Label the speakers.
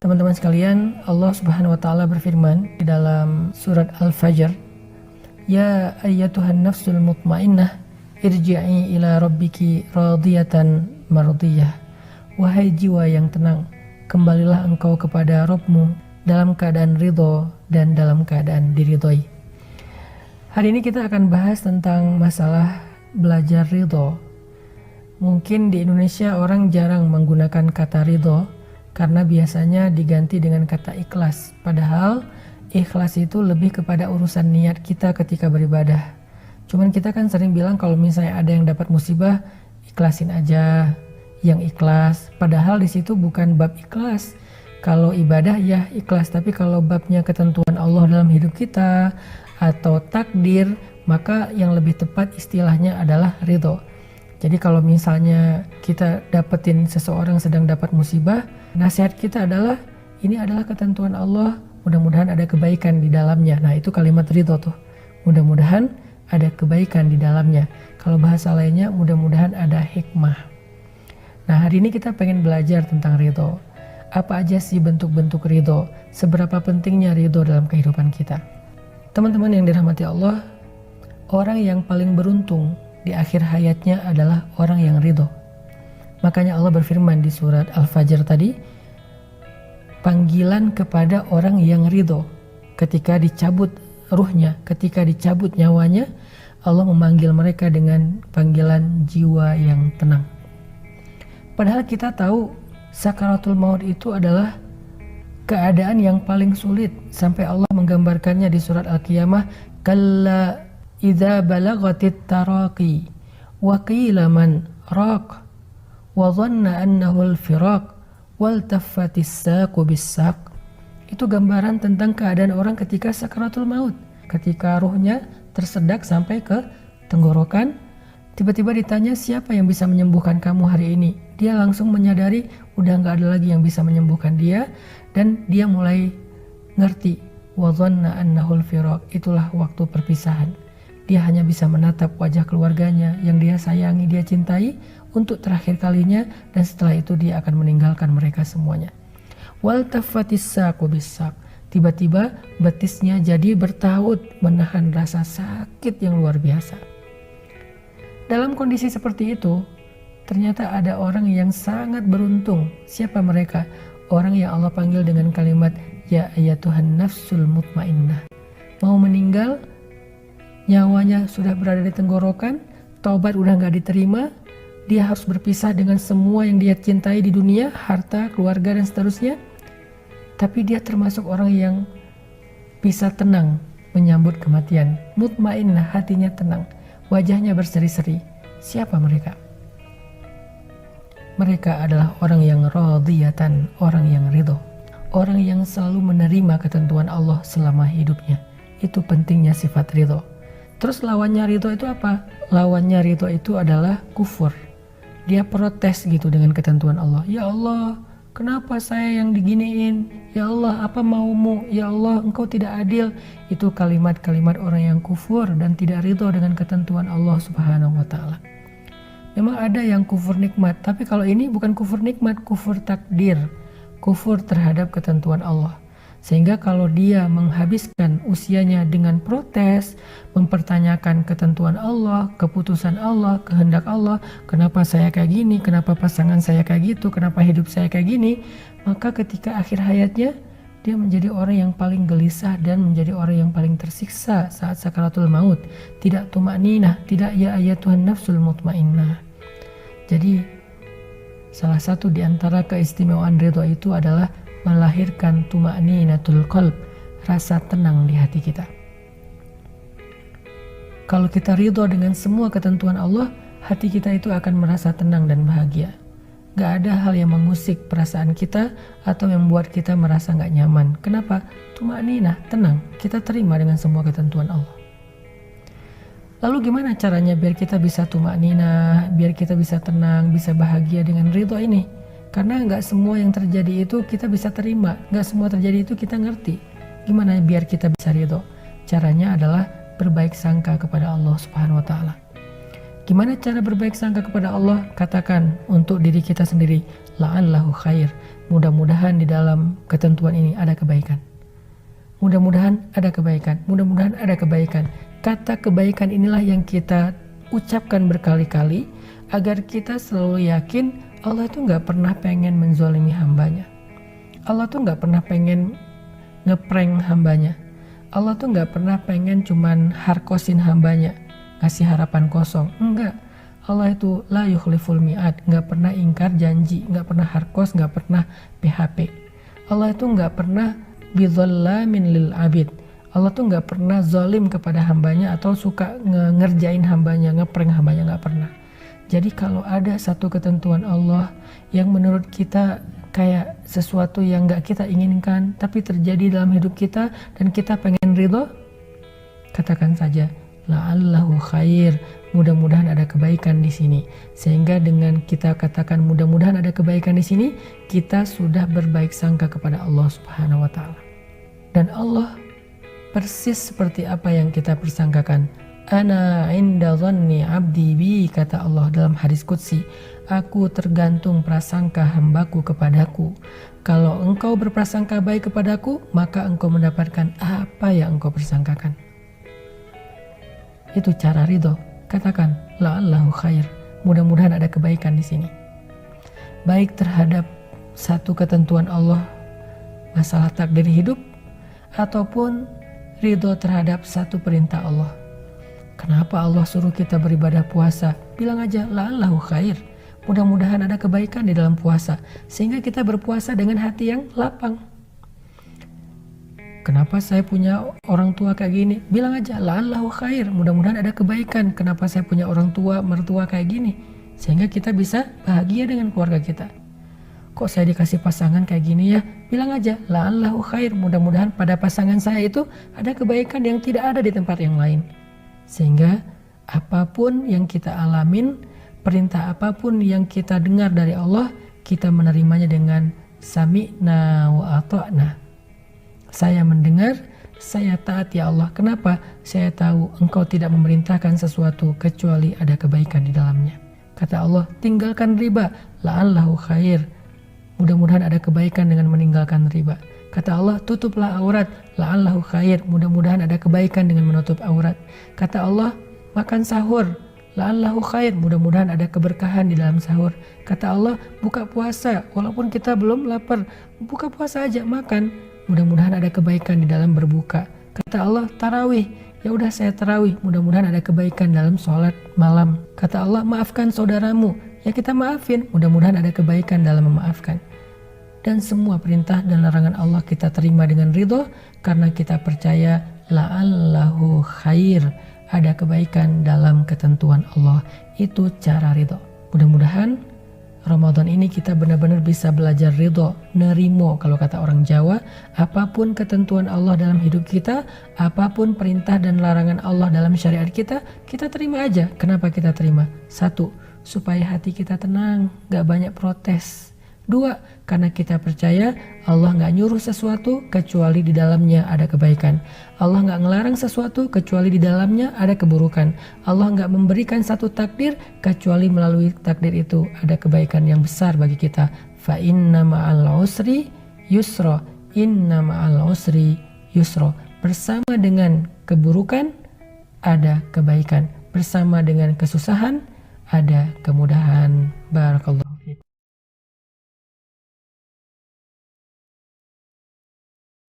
Speaker 1: Teman-teman sekalian, Allah Subhanahu wa taala berfirman di dalam surat Al-Fajr, "Ya ayyatuhan nafsul mutmainnah, irji'i ila rabbiki radiyatan mardiyah." Wahai jiwa yang tenang, kembalilah engkau kepada Rabbmu dalam keadaan ridho dan dalam keadaan diridhoi. Hari ini kita akan bahas tentang masalah belajar ridho. Mungkin di Indonesia orang jarang menggunakan kata ridho karena biasanya diganti dengan kata ikhlas. Padahal ikhlas itu lebih kepada urusan niat kita ketika beribadah. Cuman kita kan sering bilang kalau misalnya ada yang dapat musibah, ikhlasin aja, yang ikhlas. Padahal di situ bukan bab ikhlas. Kalau ibadah ya ikhlas, tapi kalau babnya ketentuan Allah dalam hidup kita atau takdir, maka yang lebih tepat istilahnya adalah ridho. Jadi kalau misalnya kita dapetin seseorang sedang dapat musibah, nasihat kita adalah ini adalah ketentuan Allah, mudah-mudahan ada kebaikan di dalamnya. Nah itu kalimat ridho tuh, mudah-mudahan ada kebaikan di dalamnya. Kalau bahasa lainnya mudah-mudahan ada hikmah. Nah hari ini kita pengen belajar tentang ridho. Apa aja sih bentuk-bentuk ridho? Seberapa pentingnya ridho dalam kehidupan kita? Teman-teman yang dirahmati Allah, orang yang paling beruntung di akhir hayatnya adalah orang yang ridho. Makanya Allah berfirman di surat Al-Fajr tadi, panggilan kepada orang yang ridho. Ketika dicabut ruhnya, ketika dicabut nyawanya, Allah memanggil mereka dengan panggilan jiwa yang tenang. Padahal kita tahu sakaratul maut itu adalah keadaan yang paling sulit, sampai Allah menggambarkannya di surat Al-Qiyamah, kalla idza balagatit taraqi wa qila man raq wa dhanna annahu al-firaq wal taffatis saqu bis-saq. Itu gambaran tentang keadaan orang ketika sakaratul maut, ketika ruhnya tersedak sampai ke tenggorokan. Tiba-tiba ditanya siapa yang bisa menyembuhkan kamu hari ini. Dia langsung menyadari udah gak ada lagi yang bisa menyembuhkan dia, dan dia mulai ngerti wa dhanna annahu al-firaq, itulah waktu perpisahan. Dia hanya bisa menatap wajah keluarganya yang dia sayangi, dia cintai untuk terakhir kalinya, dan setelah itu dia akan meninggalkan mereka semuanya. Wal taffatis saqu bis-saq, tiba-tiba betisnya jadi bertaut menahan rasa sakit yang luar biasa. Dalam kondisi seperti itu, ternyata ada orang yang sangat beruntung. Siapa mereka? Orang yang Allah panggil dengan kalimat ya ayyatuhan nafsul mutmainnah. Mau meninggal, nyawanya sudah berada di tenggorokan, taubat udah gak diterima, dia harus berpisah dengan semua yang dia cintai di dunia, harta, keluarga, dan seterusnya. Tapi dia termasuk orang yang bisa tenang menyambut kematian. Mutmainnah, hatinya tenang, wajahnya berseri-seri. Siapa mereka? Mereka adalah orang yang radiyatan, orang yang ridho, orang yang selalu menerima ketentuan Allah selama hidupnya. Itu pentingnya sifat ridho. Terus lawannya ridho itu apa? Lawannya ridho itu adalah kufur. Dia protes gitu dengan ketentuan Allah. Ya Allah, kenapa saya yang diginiin? Ya Allah, apa maumu? Ya Allah, engkau tidak adil. Itu kalimat-kalimat orang yang kufur dan tidak ridho dengan ketentuan Allah Subhanahu wa ta'ala. Memang ada yang kufur nikmat, tapi kalau ini bukan kufur nikmat, kufur takdir, kufur terhadap ketentuan Allah. Sehingga kalau dia menghabiskan usianya dengan protes, mempertanyakan ketentuan Allah, keputusan Allah, kehendak Allah, kenapa saya kayak gini, kenapa pasangan saya kayak gitu, kenapa hidup saya kayak gini, maka ketika akhir hayatnya, dia menjadi orang yang paling gelisah dan menjadi orang yang paling tersiksa saat sakaratul maut. Tidak tumakninah, tidak ya ayyatuhan nafsul mutmainnah. Jadi salah satu di antara keistimewaan ridho itu adalah melahirkan tumakninatul qalb, rasa tenang di hati kita. Kalau kita ridho dengan semua ketentuan Allah, hati kita itu akan merasa tenang dan bahagia. Gak ada hal yang mengusik perasaan kita atau yang membuat kita merasa gak nyaman. Kenapa? Tumakninah, tenang, kita terima dengan semua ketentuan Allah. Lalu gimana caranya biar kita bisa tumakninah, biar kita bisa tenang, bisa bahagia dengan ridho ini? Karena gak semua yang terjadi itu kita bisa terima, gak semua terjadi itu kita ngerti. Gimana biar kita bisa ridho? Caranya adalah berbaik sangka kepada Allah Subhanahu wa ta'ala. Gimana cara berbaik sangka kepada Allah? Katakan untuk diri kita sendiri, la'allahu khair. Mudah-mudahan di dalam ketentuan ini ada kebaikan. Mudah-mudahan ada kebaikan. Mudah-mudahan ada kebaikan. Kata kebaikan inilah yang kita ucapkan berkali-kali agar kita selalu yakin Allah itu gak pernah pengen menzolimi hambanya. Allah tuh gak pernah pengen ngeprank hambanya. Allah tuh gak pernah pengen cuman harkosin hambanya, ngasih harapan kosong. Enggak. Allah itu la yukhliful mi'ad, gak pernah ingkar janji, gak pernah harkos, gak pernah PHP. Allah itu gak pernah bidzallamin lil abid. Allah tuh gak pernah zalim kepada hambanya atau suka ngerjain hambanya, ngeprank hambanya, gak pernah. Jadi kalau ada satu ketentuan Allah yang menurut kita kayak sesuatu yang gak kita inginkan tapi terjadi dalam hidup kita dan kita pengen ridho, katakan saja la'allahu khair, mudah-mudahan ada kebaikan di sini. Sehingga dengan kita katakan mudah-mudahan ada kebaikan di sini, kita sudah berbaik sangka kepada Allah Subhanahu wa taala. Dan Allah persis seperti apa yang kita persangkakan. Ana inda dhanni abdi bi, kata Allah dalam hadis qudsi, aku tergantung prasangka hambaku kepadaku. Kalau engkau berprasangka baik kepadaku, maka engkau mendapatkan apa yang engkau persangkakan. Itu cara ridho. Katakan la'allahu khair, mudah-mudahan ada kebaikan di sini. Baik terhadap satu ketentuan Allah, masalah takdir hidup, ataupun ridho terhadap satu perintah Allah. Kenapa Allah suruh kita beribadah puasa? Bilang aja la'allahu khair, mudah-mudahan ada kebaikan di dalam puasa, sehingga kita berpuasa dengan hati yang lapang. Kenapa saya punya orang tua kayak gini? Bilang aja la'allahu khair, mudah-mudahan ada kebaikan. Kenapa saya punya orang tua, mertua kayak gini? Sehingga kita bisa bahagia dengan keluarga kita. Kok saya dikasih pasangan kayak gini ya? Bilang aja la'allahu khair, mudah-mudahan pada pasangan saya itu ada kebaikan yang tidak ada di tempat yang lain. Sehingga apapun yang kita alamin, perintah apapun yang kita dengar dari Allah, kita menerimanya dengan sami'na wa ata'na. Saya mendengar, saya taat ya Allah. Kenapa? Saya tahu engkau tidak memerintahkan sesuatu kecuali ada kebaikan di dalamnya. Kata Allah, tinggalkan riba, la'allahu khair, mudah-mudahan ada kebaikan dengan meninggalkan riba. Kata Allah, tutuplah aurat, la'allahu khair, mudah-mudahan ada kebaikan dengan menutup aurat. Kata Allah, makan sahur, la'allahu khair, mudah-mudahan ada keberkahan di dalam sahur. Kata Allah, buka puasa, walaupun kita belum lapar, buka puasa aja, makan, mudah-mudahan ada kebaikan di dalam berbuka. Kata Allah, tarawih, ya udah saya tarawih, mudah-mudahan ada kebaikan dalam sholat malam. Kata Allah, maafkan saudaramu, ya kita maafin, mudah-mudahan ada kebaikan dalam memaafkan. Dan semua perintah dan larangan Allah kita terima dengan ridho, karena kita percaya la'allahu khair, ada kebaikan dalam ketentuan Allah. Itu cara ridho. Mudah-mudahan Ramadan ini kita benar-benar bisa belajar ridho, nerimo kalau kata orang Jawa. Apapun ketentuan Allah dalam hidup kita, apapun perintah dan larangan Allah dalam syariat kita, kita terima aja. Kenapa kita terima? 1, supaya hati kita tenang, gak banyak protes. 2, karena kita percaya Allah gak nyuruh sesuatu kecuali di dalamnya ada kebaikan. Allah gak ngelarang sesuatu kecuali di dalamnya ada keburukan. Allah gak memberikan satu takdir kecuali melalui takdir itu ada kebaikan yang besar bagi kita. Fa inna ma'al usri yusra, inna ma'al usri yusra. Bersama dengan keburukan ada kebaikan, bersama dengan kesusahan ada kemudahan. Barakallah.